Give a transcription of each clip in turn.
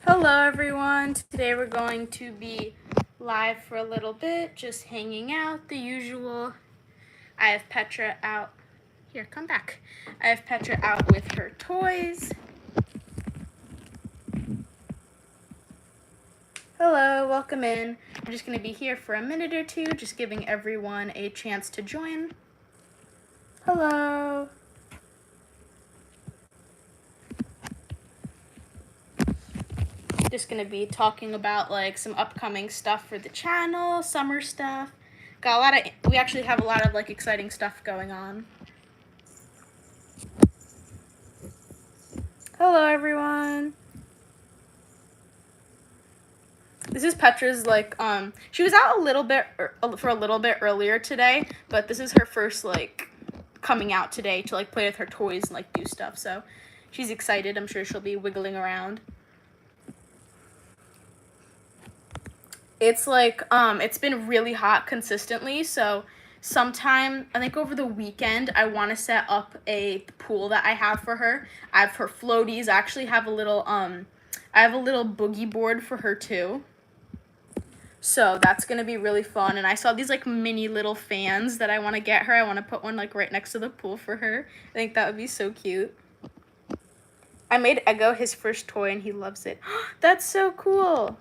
Hello everyone, today we're going to be live for a little bit, just hanging out, the usual. I have Petra out, here, come back. I have Petra out with her toys. Hello, welcome in. I'm just going to be here for a minute or two, just giving everyone a chance to join. Hello. Just gonna be talking about like some upcoming stuff for the channel, summer stuff. We actually have a lot of like exciting stuff going on. Hello everyone. This is Petra's like she was out for a little bit earlier today, but this is her first like coming out today to like play with her toys and like do stuff. So she's excited. I'm sure she'll be wiggling around. It's like it's been really hot consistently, so sometime I think over the weekend I want to set up a pool that I have for her. I have her floaties. I actually have a little I have a little boogie board for her too. So that's gonna be really fun. And I saw these like mini little fans that I want to get her. I want to put one like right next to the pool for her. I think that would be so cute. I made Ego his first toy and he loves it. That's so cool.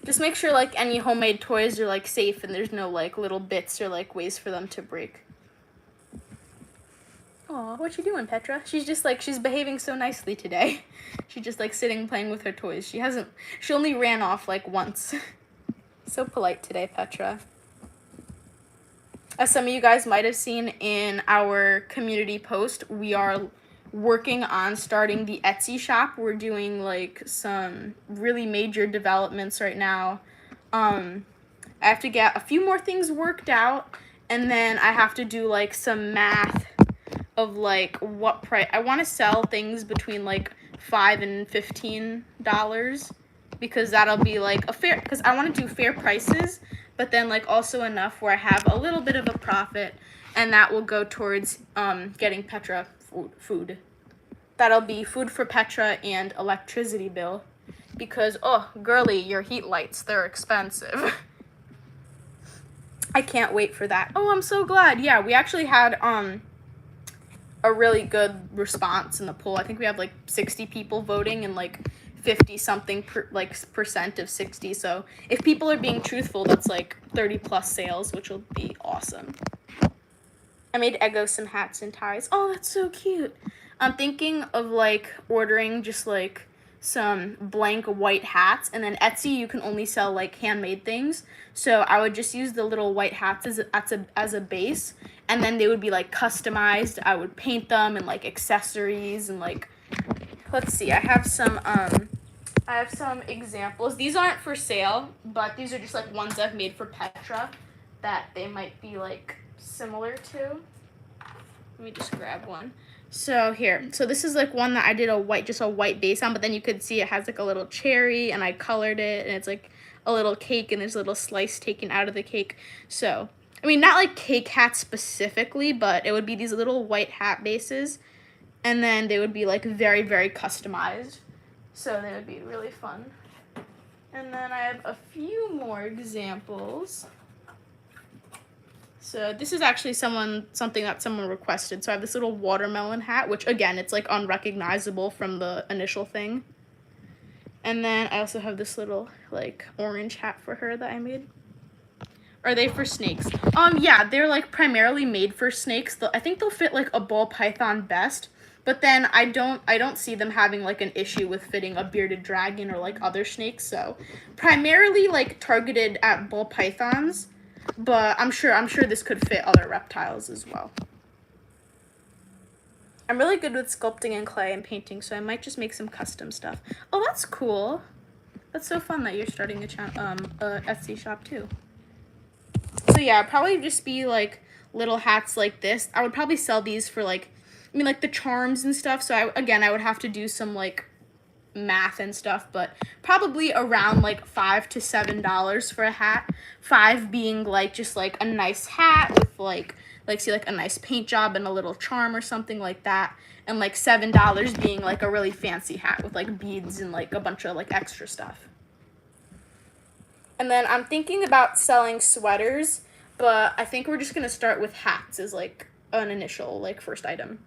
Just make sure like any homemade toys are like safe and there's no like little bits or like ways for them to break. Aw, what you doing, Petra? She's just like, she's behaving so nicely today. She's just like sitting playing with her toys. She only ran off like once. So polite today, Petra. As some of you guys might have seen in our community post, we are working on starting the Etsy shop. We're doing like some really major developments right now. I have to get a few more things worked out, and then I have to do like some math of like what price. I want to sell things between like $5 and $15 because that'll be like a fair, because I want to do fair prices, but then like also enough where I have a little bit of a profit, and that will go towards getting Petra food. That'll be food for Petra and electricity bill because, oh, girly, your heat lights, they're expensive. I can't wait for that. Oh, I'm so glad. Yeah, we actually had a really good response in the poll. I think we have like 60 people voting and like 50 something percent of 60. So if people are being truthful, that's like 30 plus sales, which will be awesome. I made Ego some hats and ties. Oh, that's so cute. I'm thinking of like ordering just like some blank white hats, and then Etsy you can only sell like handmade things. So I would just use the little white hats as a base, and then they would be like customized. I would paint them and like accessories and like, let's see, I have some examples. These aren't for sale, but these are just like ones I've made for Petra that they might be like similar to. Let me just grab one. So here, so this is like one that I did just a white base on, but then you could see it has like a little cherry and I colored it, and it's like a little cake and there's a little slice taken out of the cake. So, I mean, not like cake hats specifically, but it would be these little white hat bases, and then they would be like very, very customized. So they would be really fun. And then I have a few more examples. So this is actually something that someone requested. So I have this little watermelon hat, which again, it's like unrecognizable from the initial thing. And then I also have this little like orange hat for her that I made. Are they for snakes? Yeah, they're like primarily made for snakes. I think they'll fit like a ball python best, but then I don't see them having like an issue with fitting a bearded dragon or like other snakes. So primarily like targeted at ball pythons. But I'm sure this could fit other reptiles as well. I'm really good with sculpting and clay and painting, so I might just make some custom stuff. Oh, that's cool. That's so fun that you're starting a Etsy shop too. So yeah, it'd probably just be like little hats like this. I would probably sell these for like, I mean like the charms and stuff. So I would have to do some like math and stuff, but probably around like $5 to $7 for a hat. $5 being like just like a nice hat with like like see like a nice paint job and a little charm or something like that, and like $7 being like a really fancy hat with like beads and like a bunch of like extra stuff. And then I'm thinking about selling sweaters, but I think we're just gonna start with hats as like an initial like first item.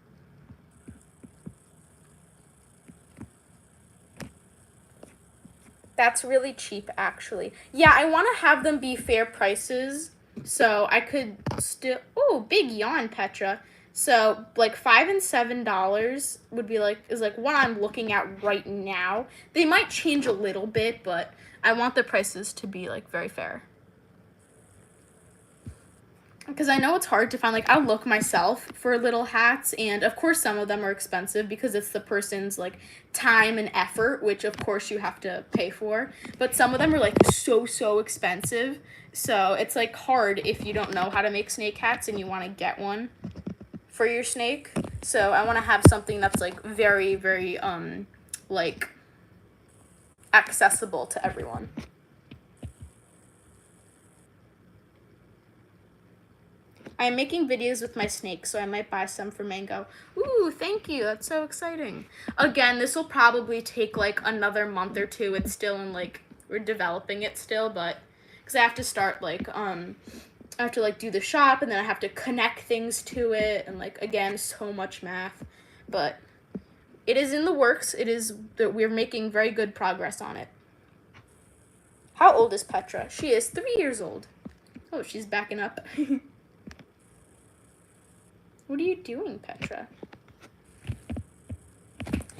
That's really cheap, actually. Yeah, I want to have them be fair prices, so I could still. Oh, big yawn, Petra. So like $5 and $7 would be like is like what I'm looking at right now. They might change a little bit, but I want the prices to be like very fair. Because I know it's hard to find, like, I'll look myself for little hats, and of course some of them are expensive because it's the person's, like, time and effort, which of course you have to pay for, but some of them are, like, so expensive, so it's, like, hard if you don't know how to make snake hats and you want to get one for your snake. So I want to have something that's, like, very, like, accessible to everyone. I am making videos with my snake, so I might buy some for Mango. Ooh, thank you. That's so exciting. Again, this will probably take like another month or two. It's still in like, we're developing it still, but because I have to start like, I have to like do the shop and then I have to connect things to it. And like, again, so much math, but it is in the works. It is that we're making very good progress on it. How old is Petra? She is 3 years old. Oh, she's backing up. What are you doing, Petra?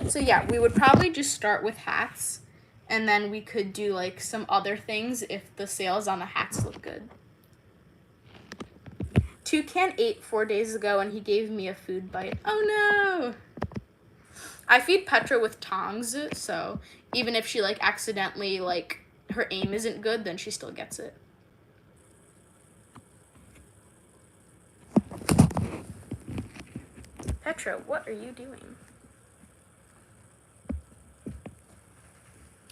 So yeah, we would probably just start with hats, and then we could do like some other things if the sales on the hats look good. Toucan ate 4 days ago and he gave me a food bite. Oh no! I feed Petra with tongs, so even if she like accidentally like her aim isn't good, then she still gets it. Petra, what are you doing?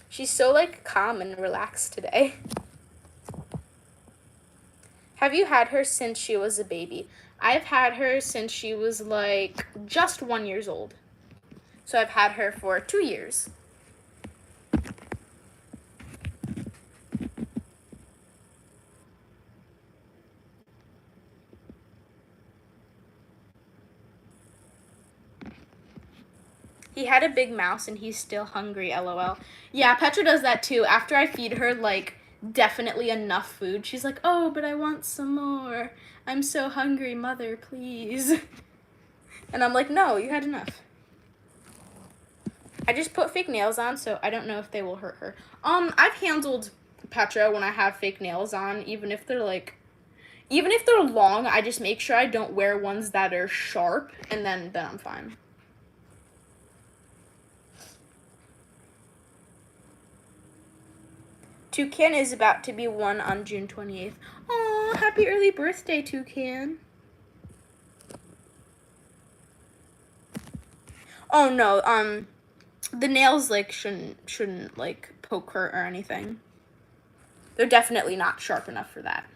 She's so like calm and relaxed today. Have you had her since she was a baby? I've had her since she was like just 1 year old. So I've had her for 2 years. He had a big mouse and he's still hungry, LOL. Yeah, Petra does that too. After I feed her, like, definitely enough food, she's like, oh, but I want some more. I'm so hungry, mother, please. And I'm like, no, you had enough. I just put fake nails on, so I don't know if they will hurt her. I've handled Petra when I have fake nails on, even if they're long, I just make sure I don't wear ones that are sharp, and then I'm fine. Toucan is about to be 1 on June 28th. Aw, happy early birthday, Toucan. Oh no, the nails like shouldn't like poke her or anything. They're definitely not sharp enough for that.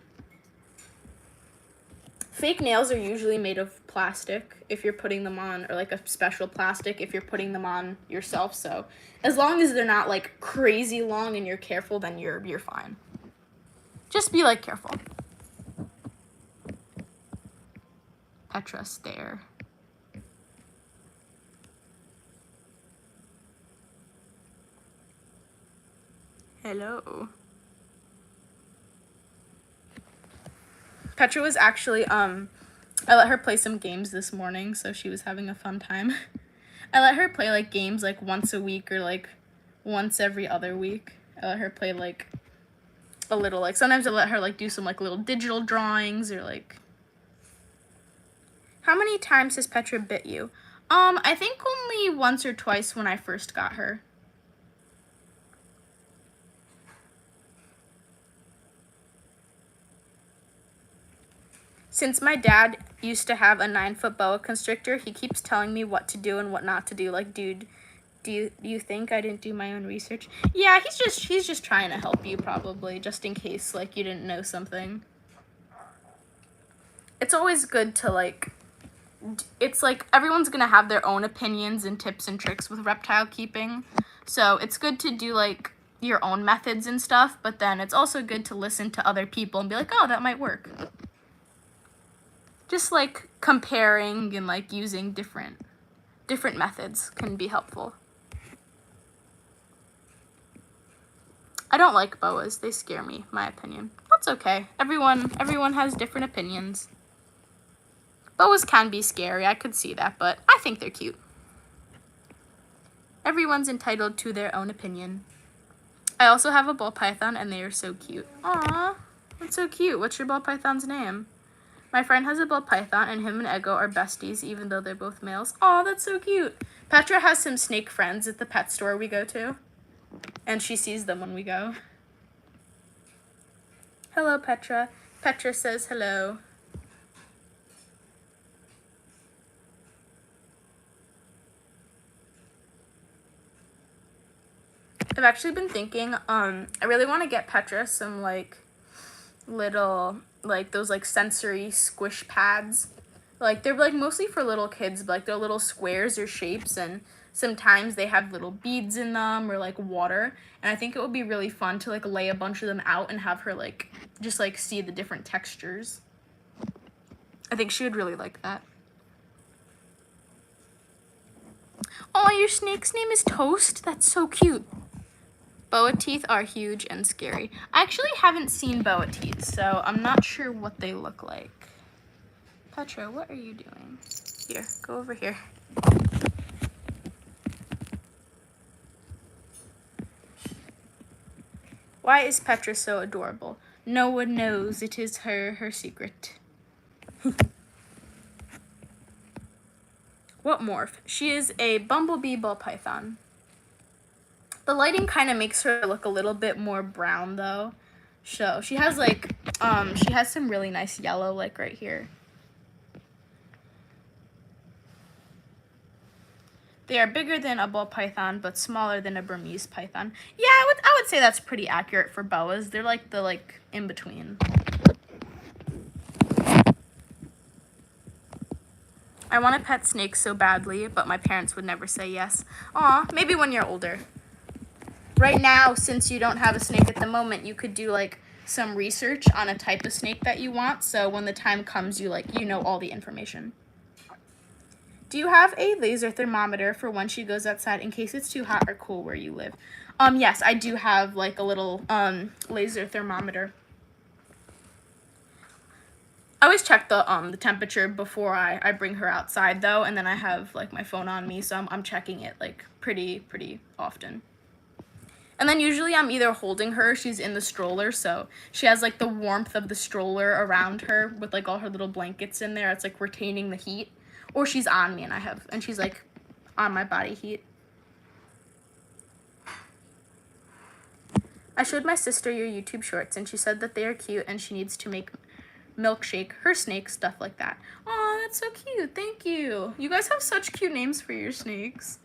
Fake nails are usually made of plastic if you're putting them on, or like a special plastic if you're putting them on yourself. So as long as they're not like crazy long and you're careful, then you're fine. Just be like careful. Petra stare. Hello. Petra was actually, I let her play some games this morning, so she was having a fun time. I let her play, like, games, like, once a week or, like, once every other week. I let her play, like, a little, like, sometimes I let her, like, do some, like, little digital drawings or, like... How many times has Petra bit you? I think only once or twice when I first got her. Since my dad used to have a 9-foot boa constrictor, he keeps telling me what to do and what not to do. Like, dude, do you think I didn't do my own research? Yeah, he's just trying to help you, probably, just in case, like, you didn't know something. it's always good to like, it's like everyone's gonna have their own opinions and tips and tricks with reptile keeping. So it's good to do like your own methods and stuff, but then it's also good to listen to other people and be like, oh, that might work. Just like comparing and like using different methods can be helpful. I don't like boas. They scare me, my opinion. That's okay. Everyone has different opinions. Boas can be scary, I could see that, but I think they're cute. Everyone's entitled to their own opinion. I also have a ball python, and they are so cute. Aww, that's so cute. What's your ball python's name? My friend has a ball python, and him and Ego are besties, even though they're both males. Aw, that's so cute. Petra has some snake friends at the pet store we go to, and she sees them when we go. Hello, Petra. Petra says hello. I've actually been thinking, I really want to get Petra some, like, little, like, those, like, sensory squish pads. Like, they're, like, mostly for little kids, but, like, they're little squares or shapes, and sometimes they have little beads in them or, like, water. And I think it would be really fun to, like, lay a bunch of them out and have her, like, just, like, see the different textures. I think she would really like that. Oh, your snake's name is Toast? That's so cute. Boa teeth are huge and scary. I actually haven't seen boa teeth, so I'm not sure what they look like. Petra, what are you doing? Here, go over here. Why is Petra so adorable? No one knows. It is her secret. What morph? She is a bumblebee ball python. The lighting kind of makes her look a little bit more brown though. So she has like, she has some really nice yellow like right here. They are bigger than a ball python, but smaller than a Burmese python. Yeah, I would say that's pretty accurate for boas. They're like the in between. I want to pet snakes so badly, but my parents would never say yes. Aw, maybe when you're older. Right now, since you don't have a snake at the moment, you could do like some research on a type of snake that you want, so when the time comes, you know all the information. Do you have a laser thermometer for when she goes outside in case it's too hot or cool where you live? Yes, I do have like a little laser thermometer. I always check the temperature before I bring her outside though, and then I have like my phone on me, so I'm checking it like pretty often. And then usually I'm either holding her, she's in the stroller, so she has like the warmth of the stroller around her with like all her little blankets in there. It's like retaining the heat. Or she's on me and she's like on my body heat. I showed my sister your YouTube shorts and she said that they are cute and she needs to make Milkshake her snake, stuff like that. Oh, that's so cute. Thank you. You guys have such cute names for your snakes.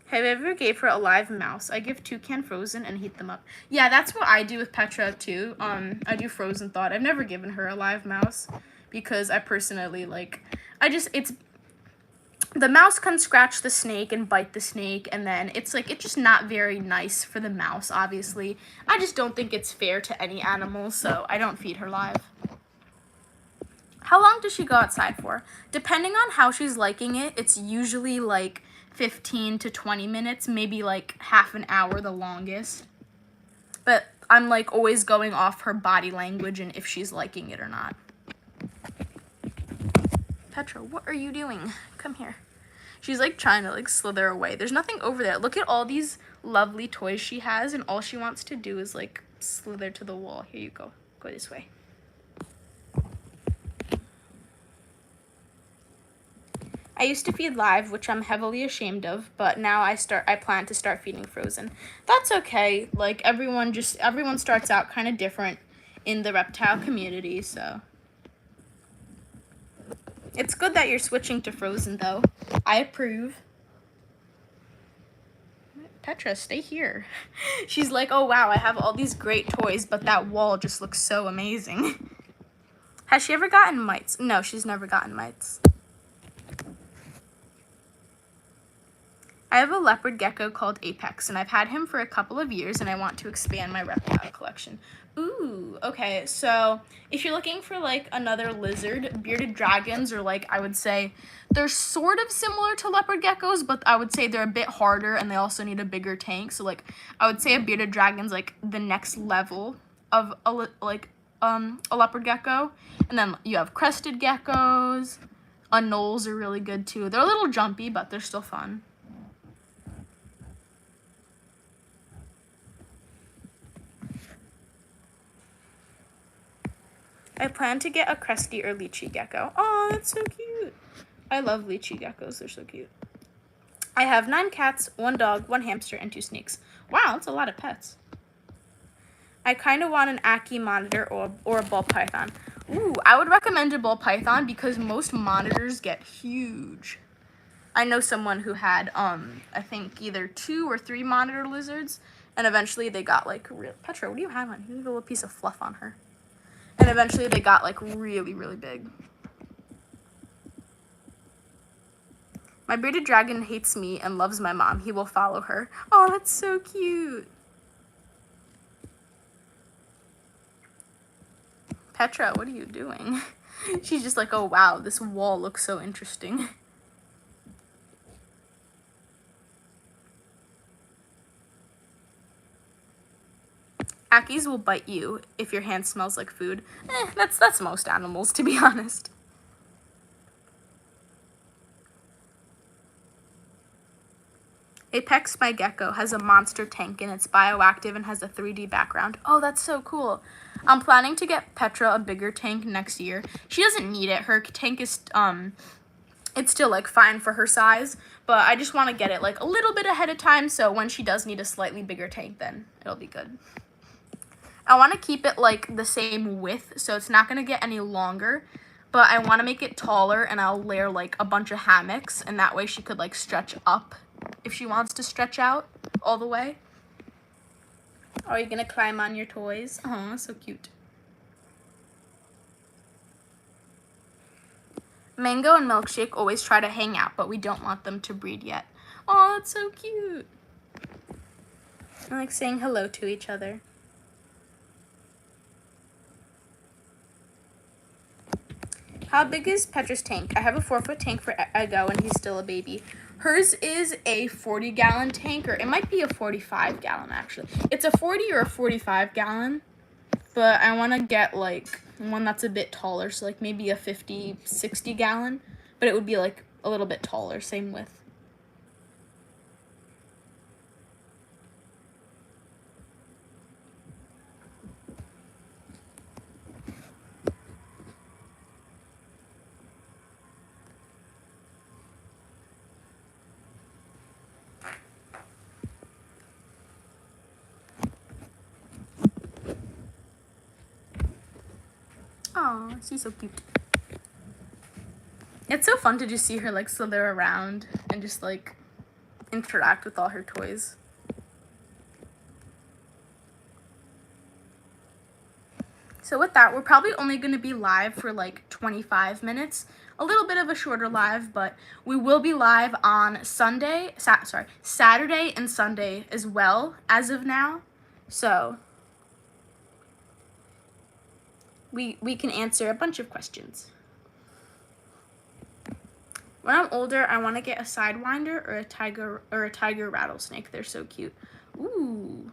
Have I ever gave her a live mouse? I give toucan frozen and heat them up. Yeah, that's what I do with Petra too. I do frozen thawed. I've never given her a live mouse because I personally it's the mouse can scratch the snake and bite the snake, and then it's just not very nice for the mouse, obviously. I just don't think it's fair to any animal, so I don't feed her live. How long does she go outside for? Depending on how she's liking it, it's usually like 15 to 20 minutes, maybe like half an hour the longest. But I'm like always going off her body language and if she's liking it or not. Petra, what are you doing? Come here. She's like trying to like slither away. There's nothing over there. Look at all these lovely toys she has, and all she wants to do is like slither to the wall. Here you go. Go this way. I used to feed live, which I'm heavily ashamed of, but now I plan to start feeding frozen. That's okay. Like everyone starts out kind of different in the reptile community, so it's good that you're switching to frozen though. I approve. Petra, stay here. She's like, oh wow, I have all these great toys, but that wall just looks so amazing. Has she ever gotten mites? No, she's never gotten mites. I have a leopard gecko called Apex, and I've had him for a couple of years, and I want to expand my reptile collection. Ooh, okay, so if you're looking for like another lizard, bearded dragons are like, I would say, they're sort of similar to leopard geckos, but I would say they're a bit harder, and they also need a bigger tank. So like, I would say a bearded dragon's like the next level of a leopard gecko. And then you have crested geckos. Anoles are really good too. They're a little jumpy, but they're still fun. I plan to get a cresty or lychee gecko. Oh, that's so cute. I love lychee geckos. They're so cute. I have 9 cats, 1 dog, 1 hamster, and 2 snakes. Wow, that's a lot of pets. I kind of want an Ackie monitor or a ball python. Ooh, I would recommend a ball python because most monitors get huge. I know someone who had, I think either 2 or 3 monitor lizards, and eventually they got like real. Petra, what do you have on? You have a little piece of fluff on her. And eventually they got like really, really big. My bearded dragon hates me and loves my mom. He will follow her. Oh, that's so cute. Petra, what are you doing? She's just like, oh wow, this wall looks so interesting. Ackies will bite you if your hand smells like food. That's most animals, to be honest. Apex, my gecko, has a monster tank and it's bioactive and has a 3D background. Oh, that's so cool. I'm planning to get Petra a bigger tank next year. She doesn't need it. Her tank is, it's still like fine for her size, but I just want to get it like a little bit ahead of time so when she does need a slightly bigger tank, then it'll be good. I want to keep it like the same width, so it's not going to get any longer, but I want to make it taller, and I'll layer like a bunch of hammocks, and that way she could like stretch up if she wants to stretch out all the way. Are you going to climb on your toys? Oh, so cute. Mango and Milkshake always try to hang out, but we don't want them to breed yet. Oh, that's so cute. I like saying hello to each other. How big is Petra's tank? I have a 4-foot tank for Ego, and he's still a baby. Hers is a 40-gallon tank, or it might be a 45-gallon, actually. It's a 40 or a 45-gallon, but I want to get, like, one that's a bit taller, so, like, maybe a 50, 60-gallon, but it would be, like, a little bit taller, same width. Aw, she's so cute. It's so fun to just see her, like, slither around and just, like, interact with all her toys. So with that, we're probably only going to be live for, like, 25 minutes. A little bit of a shorter live, but we will be live on Saturday and Sunday as well, as of now. So we can answer a bunch of questions. When I'm older, I want to get a sidewinder or a tiger rattlesnake. They're so cute. Ooh.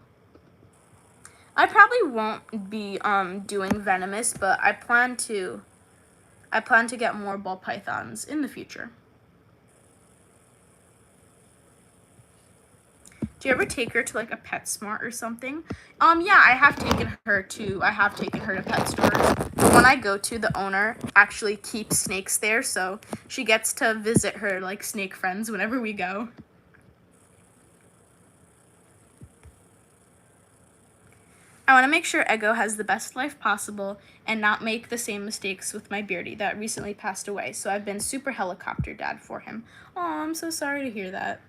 I probably won't be doing venomous, but I plan to get more ball pythons in the future. Do you ever take her to like a PetSmart or something? Yeah, I have taken her to pet stores. The one I go to, the owner actually keeps snakes there, so she gets to visit her like snake friends whenever we go. I want to make sure Ego has the best life possible and not make the same mistakes with my Beardy that recently passed away, so I've been super helicopter dad for him. Oh, I'm so sorry to hear that.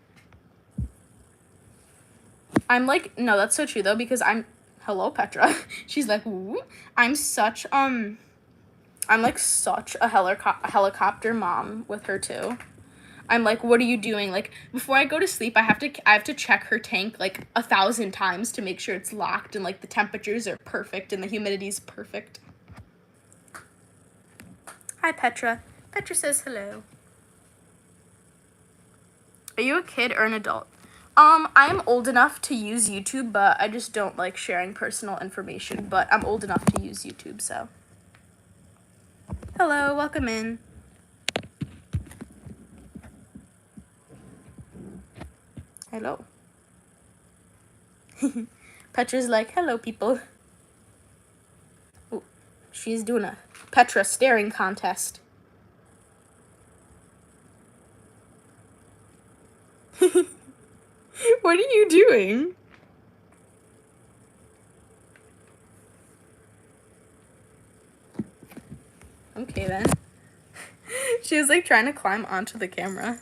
I'm like, no, that's so true though, because hello, Petra. She's like, ooh. I'm like such a helicopter mom with her too. I'm like, what are you doing? Like, before I go to sleep, I have to check her tank like 1,000 times to make sure it's locked and like the temperatures are perfect and the humidity's perfect. Hi, Petra. Petra says hello. Are you a kid or an adult? I'm old enough to use YouTube, but I just don't like sharing personal information, but I'm old enough to use YouTube, so. Hello, welcome in. Hello. Petra's like, hello, people. Ooh, she's doing a Petra staring contest. What are you doing? Okay, then. She was like trying to climb onto the camera.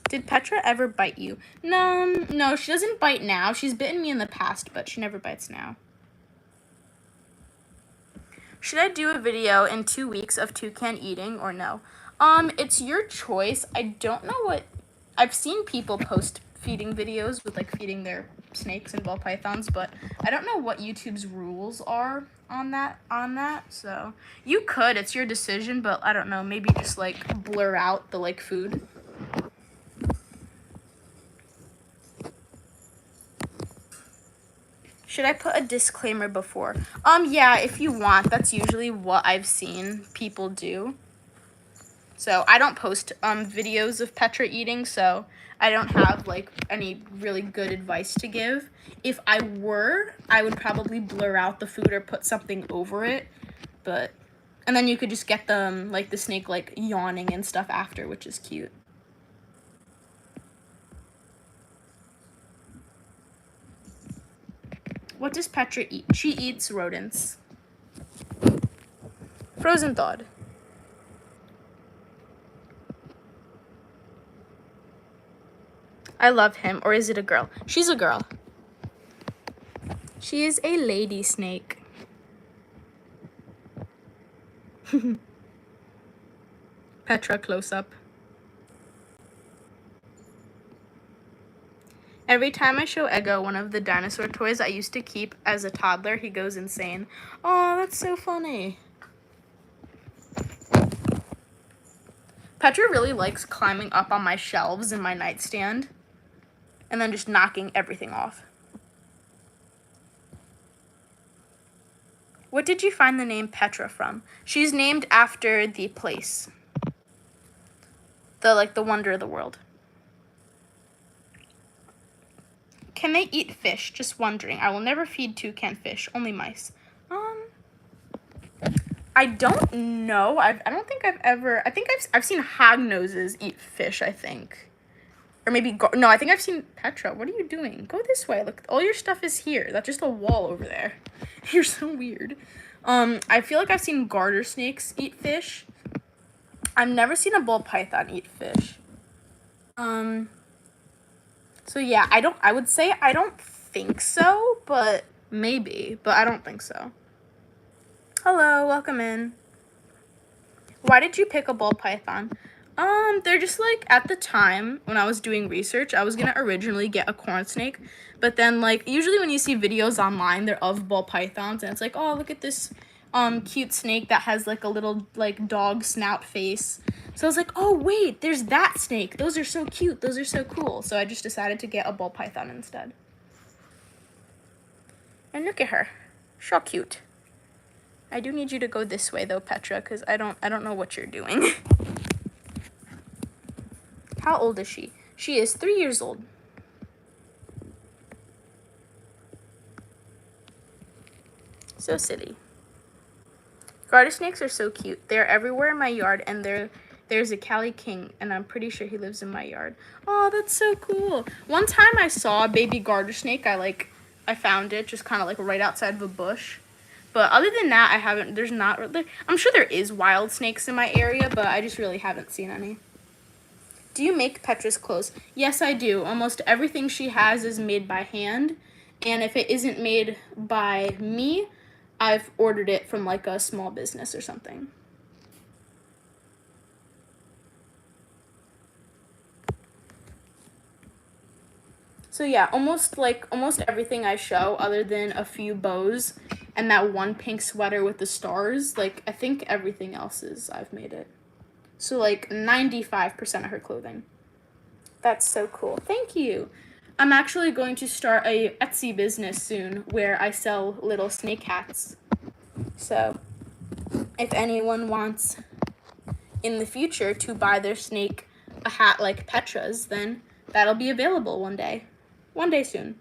Did Petra ever bite you? No, she doesn't bite now. She's bitten me in the past, but she never bites now. Should I do a video in 2 weeks of toucan eating or no? It's your choice. I don't know what... I've seen people post feeding videos with like feeding their snakes and ball pythons, but I don't know what YouTube's rules are on that. So you could, it's your decision, but I don't know, maybe just like blur out the like food. Should I put a disclaimer before? Yeah, if you want. That's usually what I've seen people do. So I don't post videos of Petra eating, so I don't have like any really good advice to give. If I were, I would probably blur out the food or put something over it, and then you could just get them like the snake like yawning and stuff after, which is cute. What does Petra eat? She eats rodents. Frozen thawed. I love him. Or is it a girl? She's a girl. She is a lady snake. Petra close up. Every time I show Ego one of the dinosaur toys I used to keep as a toddler, he goes insane. Oh, that's so funny. Petra really likes climbing up on my shelves in my nightstand and then just knocking everything off. What did you find the name Petra from? She's named after the place. The wonder of the world. Can they eat fish? Just wondering. I will never feed toucan fish, only mice. I don't know. I don't think I've ever. I think I've seen hognoses eat fish. I think, or maybe no. I think I've seen Petra. What are you doing? Go this way. Look, all your stuff is here. That's just a wall over there. You're so weird. I feel like I've seen garter snakes eat fish. I've never seen a ball python eat fish. So yeah, I would say I don't think so, but maybe, but I don't think so. Hello, welcome in. Why did you pick a ball python? They're just like, at the time when I was doing research, I was gonna originally get a corn snake, but then like, usually when you see videos online, they're of ball pythons, and it's like, oh, look at this cute snake that has like a little like dog snout face. So I was like, oh wait, there's that snake. Those are so cute. Those are so cool. So I just decided to get a ball python instead. And look at her. So cute. I do need you to go this way though, Petra, because I don't know what you're doing. How old is she? She is 3 years old. So silly. Garter snakes are so cute. They're everywhere in my yard, and there's a Cali King, and I'm pretty sure he lives in my yard. Oh, that's so cool. One time I saw a baby garter snake. I found it just kind of like right outside of a bush. But other than that, I'm sure there is wild snakes in my area, but I just really haven't seen any. Do you make Petra's clothes? Yes, I do. Almost everything she has is made by hand. And if it isn't made by me, I've ordered it from like a small business or something. So yeah, almost everything I show, other than a few bows and that one pink sweater with the stars, like I think everything else is I've made it. So like 95% of her clothing. That's so cool. Thank you. I'm actually going to start a Etsy business soon where I sell little snake hats. So if anyone wants in the future to buy their snake a hat like Petra's, then that'll be available one day. One day soon.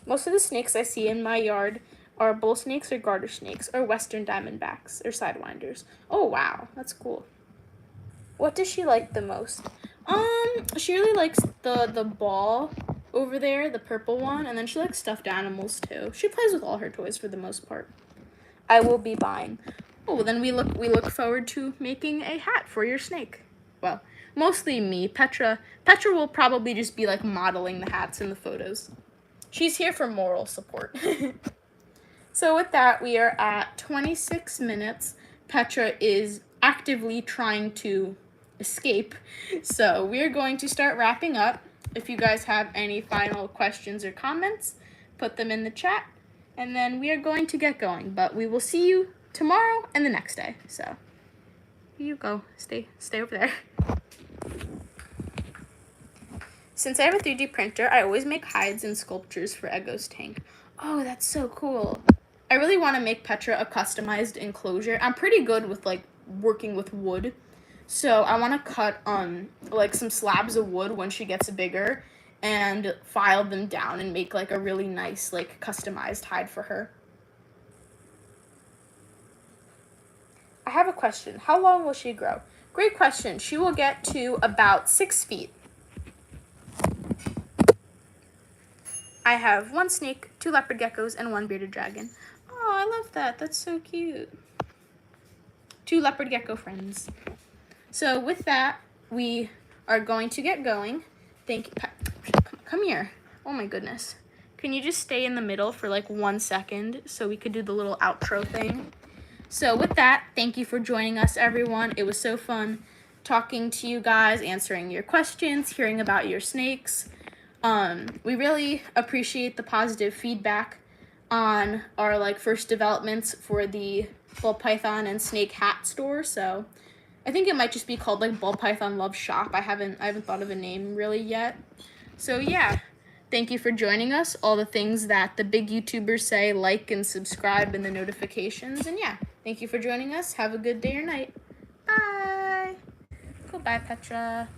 Most of the snakes I see in my yard are bull snakes or garter snakes or western diamondbacks or sidewinders. Oh wow, that's cool. What does she like the most? She really likes the ball over there, the purple one, and then she likes stuffed animals too. She plays with all her toys for the most part. I will be buying. Oh, well, then we look forward to making a hat for your snake. Well, mostly me. Petra will probably just be like modeling the hats in the photos. She's here for moral support. So with that, we are at 26 minutes. Petra is actively trying to escape. So we're going to start wrapping up. If you guys have any final questions or comments, put them in the chat. And then we are going to get going. But we will see you tomorrow and the next day. So here you go. Stay over there. Since I have a 3D printer, I always make hides and sculptures for Eggo's tank. Oh, that's so cool. I really want to make Petra a customized enclosure. I'm pretty good with like working with wood. So I want to cut like some slabs of wood when she gets bigger and file them down and make like a really nice like customized hide for her. I have a question. How long will she grow? Great question. She will get to about 6 feet. I have 1 snake, 2 leopard geckos, and 1 bearded dragon. Oh, I love that. That's so cute. 2 leopard gecko friends. So with that, we are going to get going. Thank you. Come here. Oh my goodness. Can you just stay in the middle for like 1 second so we could do the little outro thing? So with that, thank you for joining us, everyone. It was so fun talking to you guys, answering your questions, hearing about your snakes. We really appreciate the positive feedback on our like first developments for the Ballpython and snake hat store. So I think it might just be called like Ballpython Love Shop. I haven't thought of a name really yet. So yeah, thank you for joining us. All the things that the big YouTubers say, like and subscribe and the notifications. And yeah, thank you for joining us. Have a good day or night. Bye. Goodbye, Petra.